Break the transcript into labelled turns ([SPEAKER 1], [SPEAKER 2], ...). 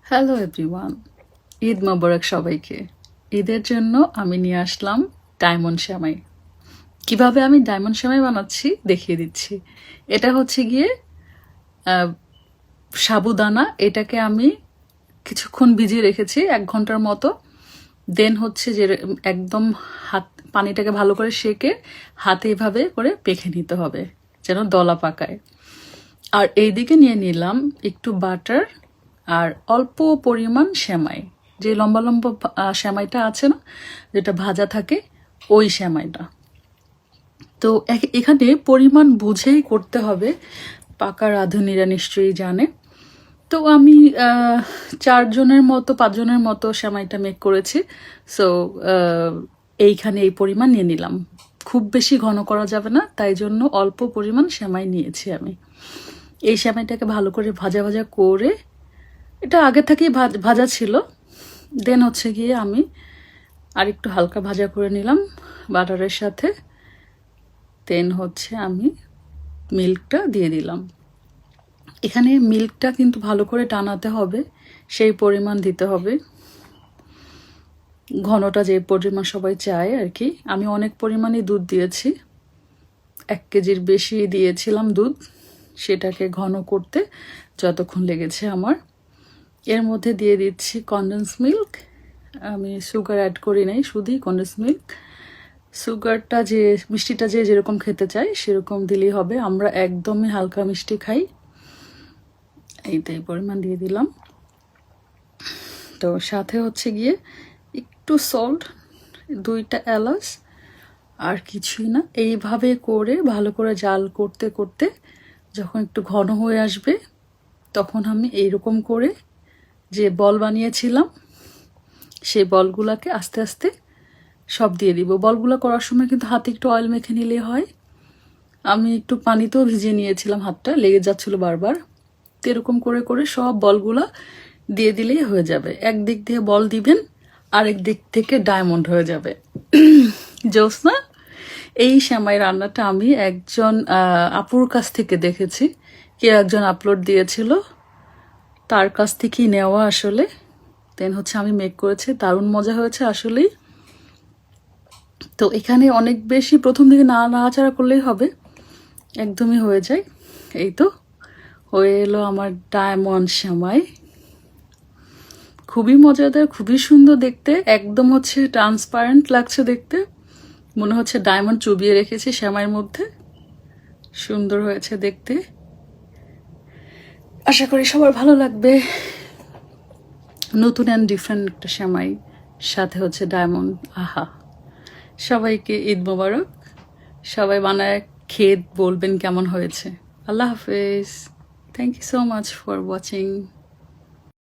[SPEAKER 1] Hello everyone, Eid মোবারক সবাইকে। ঈদের জন্য আমি নিয়ে আসলাম ডায়মন্ড সেমাই। কিভাবে আমি ডায়মন্ড সেমাই বানাচ্ছি দেখিয়ে দিচ্ছি। এটা হচ্ছে গিয়ে সাবুদানা। এটাকে আমি কিছুক্ষণ ভিজিয়ে রেখেছি 1 ঘন্টার মতো। দেন হচ্ছে যে একদম হাত পানিটাকে ভালো করে সেকে হাতে এভাবে করে পেখে নিতে হবে যেন দলা পাকায়। আর এইদিকে নিয়ে নিলাম একটু বাটার আর অল্প পরিমাণ সেমাই, যে লম্বা লম্বা সেমাইটা আছে না, যেটা ভাজা থাকে, ওই সেমাইটা। তো এখানে পরিমাণ বুঝেই করতে হবে, পাকা রাঁধুনিরা নিশ্চয়ই জানে। তো আমি 4 জনের মতো 5 জনের মতো সেমাইটা মেক করেছি। সো এইখানে এই পরিমাণ নিয়ে নিলাম। খুব বেশি ঘন করা যাবে না, তাই জন্য অল্প পরিমাণ সেমাই নিয়েছি আমি। এই সেমাইটাকে ভালো করে ভাজা ভাজা করে, এটা আগে থেকেই ভাজা ছিল। দেন হচ্ছে গিয়ে আমি আর একটু হালকা ভাজা করে নিলাম বাটারের সাথে। দেন হচ্ছে আমি মিল্কটা দিয়ে দিলাম। এখানে মিল্কটা কিন্তু ভালো করে টানাতে হবে, সেই পরিমাণ দিতে হবে। ঘনটা যে পরিমাণ সবাই চায় আর কি। আমি অনেক পরিমাণই দুধ দিয়েছি, 1 কেজির বেশি দিয়েছিলাম দুধ, সেটাকে ঘন করতে যতক্ষণ লেগেছে আমার। এর মধ্যে দিয়ে দিচ্ছি কনডেন্স মিল্ক। আমি সুগার অ্যাড করি নাই, শুধুই কনডেন্স মিল্ক। সুগারটা যে মিষ্টিটা যে যেরকম খেতে চাই সেরকম দিলেই হবে, আমরা একদমই হালকা মিষ্টি খাই। এইটাই পরিমাণ দিয়ে দিলাম। তো সাথে হচ্ছে গিয়ে একটু সল্ট, 2টা এলাচ, আর কিছুই না। এইভাবে করে ভালো করে জাল করতে করতে যখন একটু ঘন হয়ে আসবে, তখন আমি এইরকম করে যে বল বানিয়েছিলাম সেই বলগুলাকে আস্তে আস্তে সব দিয়ে দিব। বলগুলো করার সময় কিন্তু হাতে একটু অয়েল মেখে নিলে হয়। আমি একটু পানিতেও ভিজিয়ে নিয়েছিলাম, হাতটা লেগে যাচ্ছিল বারবার। তো এরকম করে করে সব বলগুলা দিয়ে দিলেই হয়ে যাবে। একদিক দিয়ে বল দিবেন, আরেক দিক থেকে ডায়মন্ড হয়ে যাবে। জোসনা, এই সেমাই রান্নাটা আমি একজন আপুর কাছ থেকে দেখেছি, কেউ একজন আপলোড দিয়েছিল, তার কাছ থেকেই নেওয়া আসলে। দেন হচ্ছে আমি মেক করেছি, দারুণ মজা হয়েছে আসলেই। তো এখানে অনেক বেশি প্রথম দিকে নাড়াচাড়া করলেই হবে, একদমই হয়ে যায়। এই তো হয়ে এলো আমার ডায়মন্ড সেমাই। খুবই মজাদার, খুবই সুন্দর দেখতে, একদম হচ্ছে ট্রান্সপারেন্ট লাগছে দেখতে, মনে হচ্ছে ডায়মন্ড চুবিয়ে রেখেছি সেমাইয়ের মধ্যে। সুন্দর হয়েছে দেখতে, আশা করি সবার ভালো লাগবে। নতুন অ্যান্ড ডিফারেন্ট একটা সেমাই, সাথে হচ্ছে ডায়মন্ড। আহা, সবাইকে ঈদ মোবারক। সবাই বানায় খেয়ে বলবেন কেমন হয়েছে। আল্লাহ হাফেজ। Thank you so much for watching.